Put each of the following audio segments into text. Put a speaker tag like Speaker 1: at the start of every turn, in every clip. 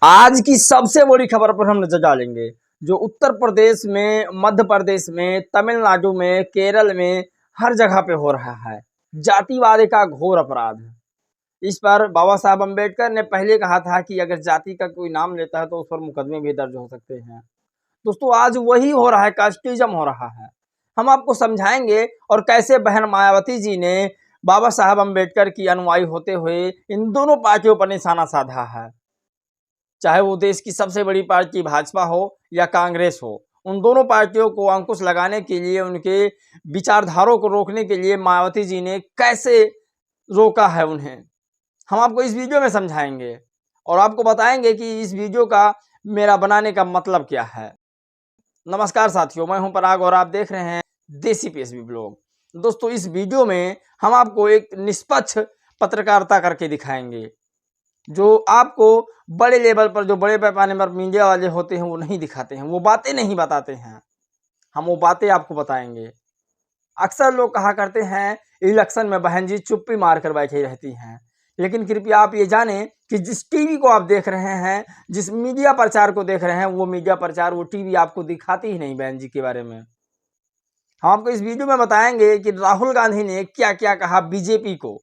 Speaker 1: आज की सबसे बड़ी खबर पर हम नजर डालेंगे जो उत्तर प्रदेश में, मध्य प्रदेश में, तमिलनाडु में, केरल में हर जगह पे हो रहा है। जातिवाद का घोर अपराध है। इस पर बाबा साहब अम्बेडकर ने पहले कहा था कि अगर जाति का कोई नाम लेता है तो उस पर मुकदमे भी दर्ज हो सकते हैं। दोस्तों आज वही हो रहा है, कास्टिज्म हो रहा है। हम आपको समझाएंगे और कैसे बहन मायावती जी ने बाबा साहब अम्बेडकर की अनुयायी होते हुए इन दोनों पार्टियों पर निशाना साधा है। चाहे वो देश की सबसे बड़ी पार्टी भाजपा हो या कांग्रेस हो, उन दोनों पार्टियों को अंकुश लगाने के लिए, उनके विचारधारों को रोकने के लिए मायावती जी ने कैसे रोका है उन्हें, हम आपको इस वीडियो में समझाएंगे और आपको बताएंगे कि इस वीडियो का मेरा बनाने का मतलब क्या है। नमस्कार साथियों, मैं हूं पराग और आप देख रहे हैं देसी पीएसबी ब्लॉग। दोस्तों इस वीडियो में हम आपको एक निष्पक्ष पत्रकारिता करके दिखाएंगे जो आपको बड़े लेवल पर, जो बड़े पैमाने पर मीडिया वाले होते हैं वो नहीं दिखाते हैं, वो बातें नहीं बताते हैं। हम वो बातें आपको बताएंगे। अक्सर लोग कहा करते हैं इलेक्शन में बहन जी चुप्पी मार कर बैठी रहती हैं, लेकिन कृपया आप ये जानें कि जिस टीवी को आप देख रहे हैं, जिस मीडिया प्रचार को देख रहे हैं, वो मीडिया प्रचार, वो टीवी आपको दिखाती ही नहीं बहन जी के बारे में। हम आपको इस वीडियो में बताएंगे कि राहुल गांधी ने क्या क्या कहा बीजेपी को।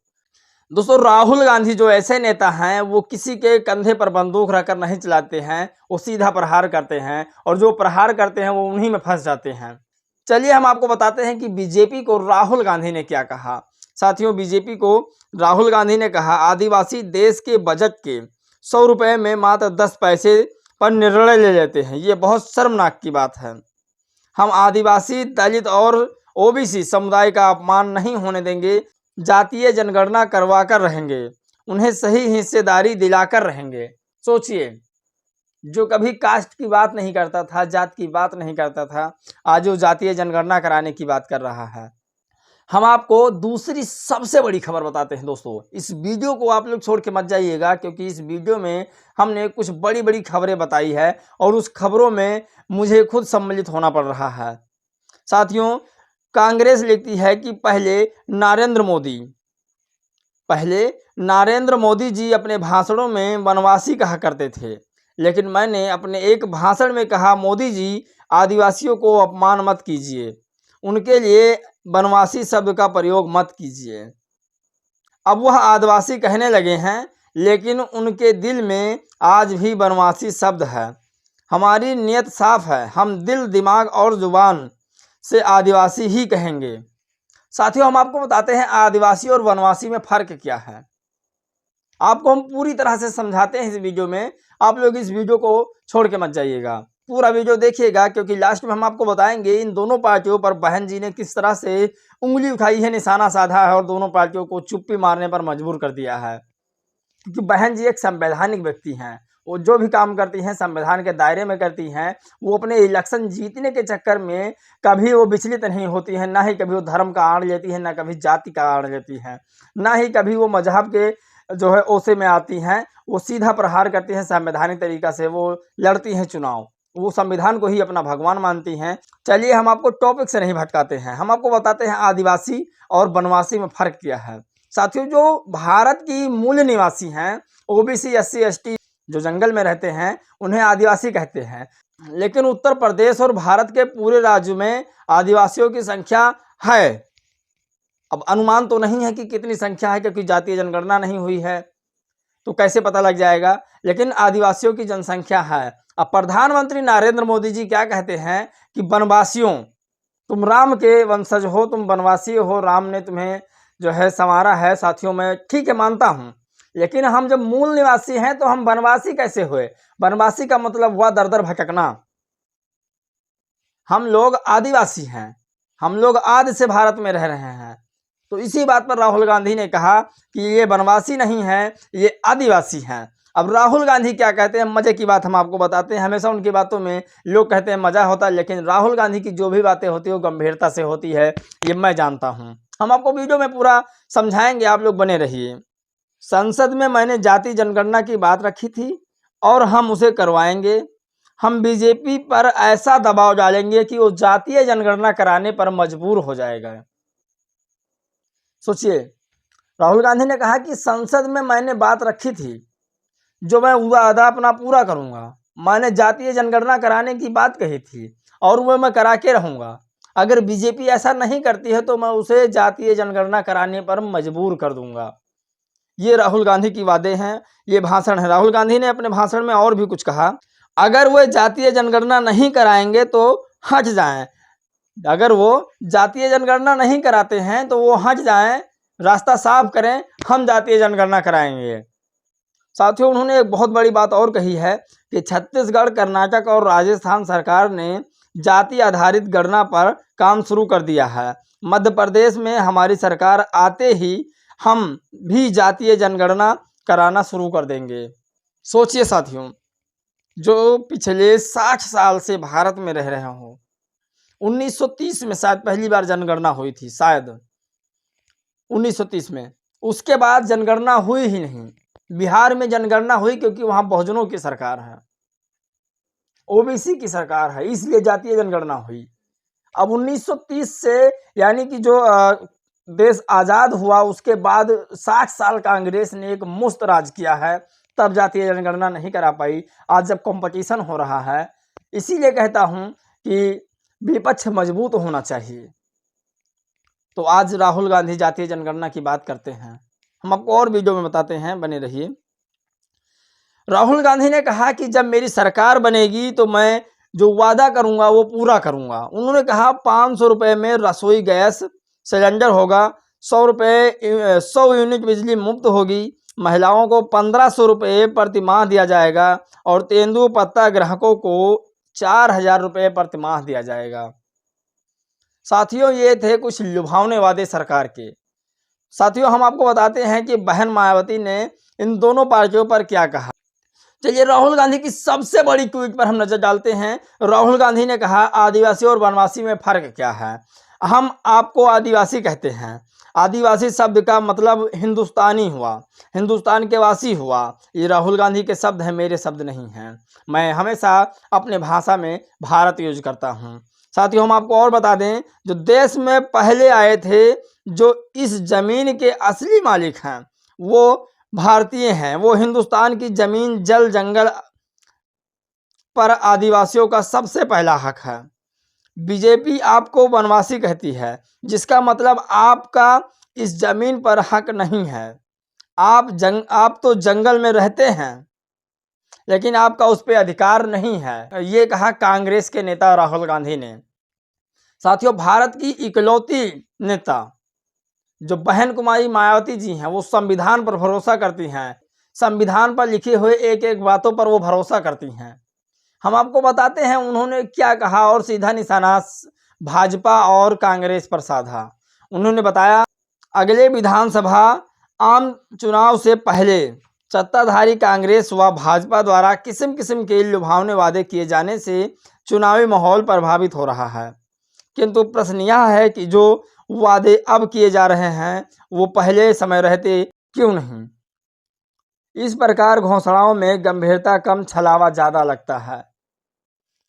Speaker 1: दोस्तों राहुल गांधी जो ऐसे नेता हैं वो किसी के कंधे पर बंदूक रखकर नहीं चलाते हैं, वो सीधा प्रहार करते हैं और जो प्रहार करते हैं वो उन्हीं में फंस जाते हैं। चलिए हम आपको बताते हैं कि बीजेपी को राहुल गांधी ने क्या कहा। साथियों बीजेपी को राहुल गांधी ने कहा, आदिवासी देश के बजट के 100 रुपये में मात्र 10 पैसे पर निर्णय ले लेते हैं, ये बहुत शर्मनाक की बात है। हम आदिवासी, दलित और ओबीसी समुदाय का अपमान नहीं होने देंगे। जातीय जनगणना करवा कर रहेंगे, उन्हें सही हिस्सेदारी दिलाकर रहेंगे। सोचिए, जो कभी कास्ट की बात नहीं करता था, जात की बात नहीं करता था, आज वो जातीय जनगणना कराने की बात कर रहा है। हम आपको दूसरी सबसे बड़ी खबर बताते हैं। दोस्तों इस वीडियो को आप लोग छोड़ के मत जाइएगा, क्योंकि इस वीडियो में हमने कुछ बड़ी बड़ी खबरें बताई है और उस खबरों में मुझे खुद सम्मिलित होना पड़ रहा है। साथियों कांग्रेस लिखती है कि पहले नरेंद्र मोदी जी अपने भाषणों में वनवासी कहा करते थे, लेकिन मैंने अपने एक भाषण में कहा, मोदी जी आदिवासियों को अपमान मत कीजिए, उनके लिए वनवासी शब्द का प्रयोग मत कीजिए। अब वह आदिवासी कहने लगे हैं, लेकिन उनके दिल में आज भी वनवासी शब्द है। हमारी नीयत साफ है, हम दिल, दिमाग और जुबान से आदिवासी ही कहेंगे। साथियों हम आपको बताते हैं आदिवासी और वनवासी में फर्क क्या है। आपको हम पूरी तरह से समझाते हैं इस वीडियो में। आप लोग इस वीडियो को छोड़ के मत जाइएगा, पूरा वीडियो देखिएगा, क्योंकि लास्ट में हम आपको बताएंगे इन दोनों पार्टियों पर बहन जी ने किस तरह से उंगली उठाई है, निशाना साधा है और दोनों पार्टियों को चुप्पी मारने पर मजबूर कर दिया है। क्योंकि बहन जी एक संवैधानिक व्यक्ति हैं, वो जो भी काम करती हैं संविधान के दायरे में करती हैं। वो अपने इलेक्शन जीतने के चक्कर में कभी वो विचलित नहीं होती हैं, ना ही कभी वो धर्म का आड़ लेती हैं, ना कभी जाति का आड़ लेती हैं, ना ही कभी वो मजहब के जो है ओसे में आती हैं। वो सीधा प्रहार करती हैं, संवैधानिक तरीका से वो लड़ती हैं चुनाव, वो संविधान को ही अपना भगवान मानती हैं। चलिए हम आपको टॉपिक से नहीं भटकाते हैं, हम आपको बताते हैं आदिवासी और वनवासी में फर्क क्या है। साथियों जो भारत की मूल निवासी हैं, ओबीसी, एससी, एसटी जो जंगल में रहते हैं, उन्हें आदिवासी कहते हैं। लेकिन उत्तर प्रदेश और भारत के पूरे राज्य में आदिवासियों की संख्या है। अब अनुमान तो नहीं है कि कितनी संख्या है, क्योंकि जातीय जनगणना नहीं हुई है, तो कैसे पता लग जाएगा, लेकिन आदिवासियों की जनसंख्या है। अब प्रधानमंत्री नरेंद्र मोदी जी क्या कहते हैं कि वनवासियों, तुम राम के वंशज हो, तुम वनवासी हो, राम ने तुम्हें जो है संवारा है। साथियों मैं ठीक है मानता हूं, लेकिन हम जब मूल निवासी हैं तो हम वनवासी कैसे हुए? वनवासी का मतलब हुआ दर दर भटकना। हम लोग आदिवासी हैं, हम लोग आदि से भारत में रह रहे हैं। तो इसी बात पर राहुल गांधी ने कहा कि ये वनवासी नहीं है, ये आदिवासी हैं। अब राहुल गांधी क्या कहते हैं, मजे की बात हम आपको बताते हैं। हमेशा उनकी बातों में लोग कहते हैं मजा होता है, लेकिन राहुल गांधी की जो भी बातें होती है वो गंभीरता से होती है, ये मैं जानता हूं। हम आपको वीडियो में पूरा समझाएंगे, आप लोग बने रहिए। संसद में मैंने जाति जनगणना की बात रखी थी और हम उसे करवाएंगे। हम बीजेपी पर ऐसा दबाव डालेंगे कि वो जातीय जनगणना कराने पर मजबूर हो जाएगा। सोचिए, राहुल गांधी ने कहा कि संसद में मैंने बात रखी थी, जो मैं वादा अपना पूरा करूंगा। मैंने जातीय जनगणना कराने की बात कही थी और वो मैं करा के रहूंगा। अगर बीजेपी ऐसा नहीं करती है तो मैं उसे जातीय जनगणना कराने पर मजबूर कर दूंगा। ये राहुल गांधी की वादे हैं, ये भाषण है। राहुल गांधी ने अपने भाषण में और भी कुछ कहा, अगर वो जातीय जनगणना नहीं कराएंगे तो हट जाएं। अगर वो जातीय जनगणना नहीं कराते हैं तो वो हट जाएं, रास्ता साफ करें, हम जातीय जनगणना कराएंगे। साथियों, उन्होंने एक बहुत बड़ी बात और कही है कि छत्तीसगढ़, कर्नाटक और राजस्थान सरकार ने जाति आधारित गणना पर काम शुरू कर दिया है। मध्य प्रदेश में हमारी सरकार आते ही हम भी जातीय जनगणना कराना शुरू कर देंगे। सोचिए साथियों, जो पिछले 60 साल से भारत में रह रहे हों, 1930 में शायद पहली बार जनगणना हुई थी, शायद 1930 में। उसके बाद जनगणना हुई ही नहीं। बिहार में जनगणना हुई क्योंकि वहां बहुजनों की सरकार है, ओबीसी की सरकार है, इसलिए जातीय जनगणना हुई। अब 1930 से, यानी कि जो देश आजाद हुआ उसके बाद 60 साल कांग्रेस ने एक मुफ्त राज किया है, तब जातीय जनगणना नहीं करा पाई। आज जब कंपटीशन हो रहा है, इसीलिए कहता हूं कि विपक्ष मजबूत होना चाहिए। तो आज राहुल गांधी जातीय जनगणना की बात करते हैं, हम आपको और वीडियो में बताते हैं, बने रहिए। राहुल गांधी ने कहा कि जब मेरी सरकार बनेगी तो मैं जो वादा करूंगा वो पूरा करूंगा। उन्होंने कहा 500 रुपये में रसोई गैस सिलेंडर होगा, 100 यूनिट बिजली मुफ्त होगी, महिलाओं को 1500 रुपये प्रतिमाह दिया जाएगा और तेंदुपत्ता ग्राहकों को 4000 रुपये प्रतिमाह दिया जाएगा। साथियों, ये थे कुछ लुभावने वादे सरकार के। साथियों, हम आपको बताते हैं कि बहन मायावती ने इन दोनों पार्टियों पर क्या कहा। चलिए, राहुल गांधी की सबसे बड़ी ट्वीट पर हम नजर डालते हैं। राहुल गांधी ने कहा, आदिवासी और वनवासी में फर्क क्या है? हम आपको आदिवासी कहते हैं। आदिवासी शब्द का मतलब हिंदुस्तानी हुआ, हिंदुस्तान के वासी हुआ। ये राहुल गांधी के शब्द हैं, मेरे शब्द नहीं हैं। मैं हमेशा अपने भाषा में भारत यूज करता हूँ। साथियों, हम आपको और बता दें, जो देश में पहले आए थे, जो इस जमीन के असली मालिक हैं, वो भारतीय हैं। वो हिंदुस्तान की जमीन, जल, जंगल पर आदिवासियों का सबसे पहला हक है। बीजेपी आपको वनवासी कहती है, जिसका मतलब आपका इस जमीन पर हक नहीं है। आप तो जंगल में रहते हैं, लेकिन आपका उस पर अधिकार नहीं है। ये कहा कांग्रेस के नेता राहुल गांधी ने। साथियों, भारत की इकलौती नेता जो बहन कुमारी मायावती जी हैं, वो संविधान पर भरोसा करती हैं। संविधान पर लिखे हुए एक एक बातों पर वो भरोसा करती हैं। हम आपको बताते हैं उन्होंने क्या कहा और सीधा निशाना भाजपा और कांग्रेस पर साधा। उन्होंने बताया, अगले विधानसभा आम चुनाव से पहले सत्ताधारी कांग्रेस व भाजपा द्वारा किस्म किस्म के लुभावने वादे किए जाने से चुनावी माहौल प्रभावित हो रहा है, किंतु प्रश्न यह है कि जो वादे अब किए जा रहे हैं वो पहले समय रहते क्यों नहीं? इस प्रकार घोषणाओं में गंभीरता कम, छलावा ज्यादा लगता है।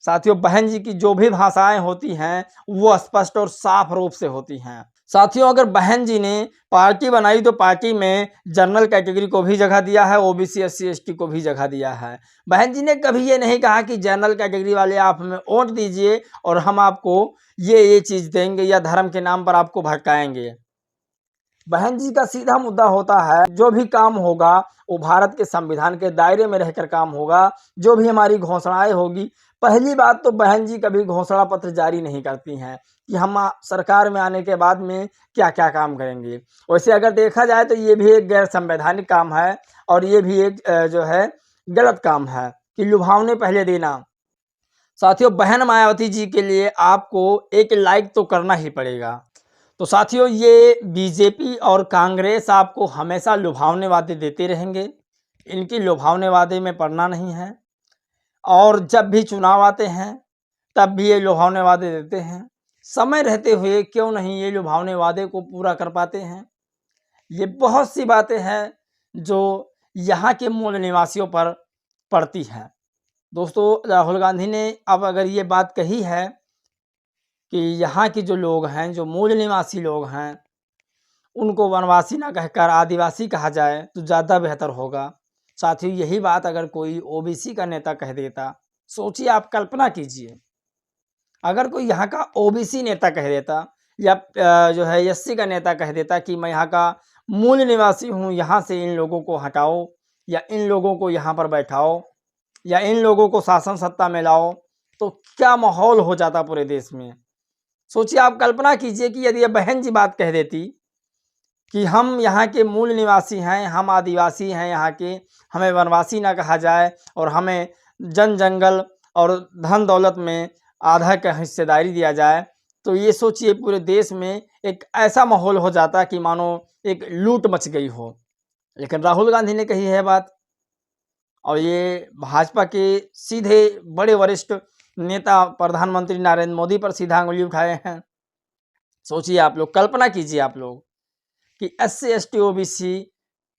Speaker 1: साथियों, बहन जी की जो भी भाषाएं होती हैं वो स्पष्ट और साफ रूप से होती हैं। साथियों, अगर बहन जी ने पार्टी बनाई तो पार्टी में जनरल कैटेगरी को भी जगह दिया है, ओबीसी, एससी, एसटी को भी जगह दिया है। बहन जी ने कभी ये नहीं कहा कि जनरल कैटेगरी वाले आप हमें वोट दीजिए और हम आपको ये चीज़ देंगे या धर्म के नाम पर आपको भड़काएंगे। बहन जी का सीधा मुद्दा होता है, जो भी काम होगा वो भारत के संविधान के दायरे में रहकर काम होगा। जो भी हमारी घोषणाएं होगी, पहली बात तो बहन जी कभी घोषणा पत्र जारी नहीं करती हैं कि हम सरकार में आने के बाद में क्या क्या काम करेंगे। वैसे अगर देखा जाए तो ये भी एक गैर संवैधानिक काम है और ये भी एक जो है गलत काम है कि लुभावने पहले देना। साथियों, बहन मायावती जी के लिए आपको एक लाइक तो करना ही पड़ेगा। तो साथियों, ये बीजेपी और कांग्रेस आपको हमेशा लुभावने वादे देते रहेंगे। इनकी लुभावने वादे में पड़ना नहीं है और जब भी चुनाव आते हैं तब भी ये लुभावने वादे देते हैं। समय रहते हुए क्यों नहीं ये लुभावने वादे को पूरा कर पाते हैं। ये बहुत सी बातें हैं जो यहाँ के मूल निवासियों पर पड़ती हैं। दोस्तों, राहुल गांधी ने अब अगर ये बात कही है कि यहाँ के जो लोग हैं, जो मूल निवासी लोग हैं, उनको वनवासी ना कहकर आदिवासी कहा जाए तो ज़्यादा बेहतर होगा। साथियों यही बात अगर कोई ओबीसी का नेता कह देता, सोचिए आप कल्पना कीजिए, अगर कोई यहाँ का ओबीसी नेता कह देता या जो है एससी का नेता कह देता कि मैं यहाँ का मूल निवासी हूँ, यहाँ से इन लोगों को हटाओ या इन लोगों को यहाँ पर बैठाओ या इन लोगों को शासन सत्ता में लाओ, तो क्या माहौल हो जाता पूरे देश में। सोचिए आप कल्पना कीजिए कि यदि ये बहन जी बात कह देती कि हम यहाँ के मूल निवासी हैं, हम आदिवासी हैं यहाँ के, हमें वनवासी ना कहा जाए और हमें जन जंगल और धन दौलत में आधा का हिस्सेदारी दिया जाए, तो ये सोचिए पूरे देश में एक ऐसा माहौल हो जाता कि मानो एक लूट मच गई हो। लेकिन राहुल गांधी ने कही है बात, और ये भाजपा के सीधे बड़े वरिष्ठ नेता प्रधानमंत्री नरेंद्र मोदी पर सीधा अंगुली उठाए हैं। सोचिए आप लोग, कल्पना कीजिए आप लोग कि एससी एसटी ओबीसी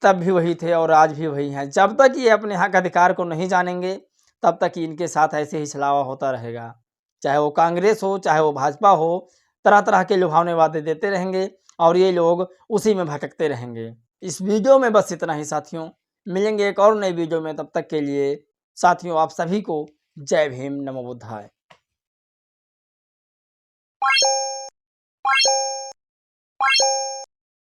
Speaker 1: तब भी वही थे और आज भी वही हैं। जब तक ये अपने हक अधिकार को नहीं जानेंगे तब तक इनके साथ ऐसे ही छलावा होता रहेगा। चाहे वो कांग्रेस हो, चाहे वो भाजपा हो, तरह तरह के लुभावने वादे देते रहेंगे और ये लोग उसी में भटकते रहेंगे। इस वीडियो में बस इतना ही साथियों, मिलेंगे एक और नई वीडियो में, तब तक के लिए साथियों आप सभी को जय भीम, नमो बुद्धाय।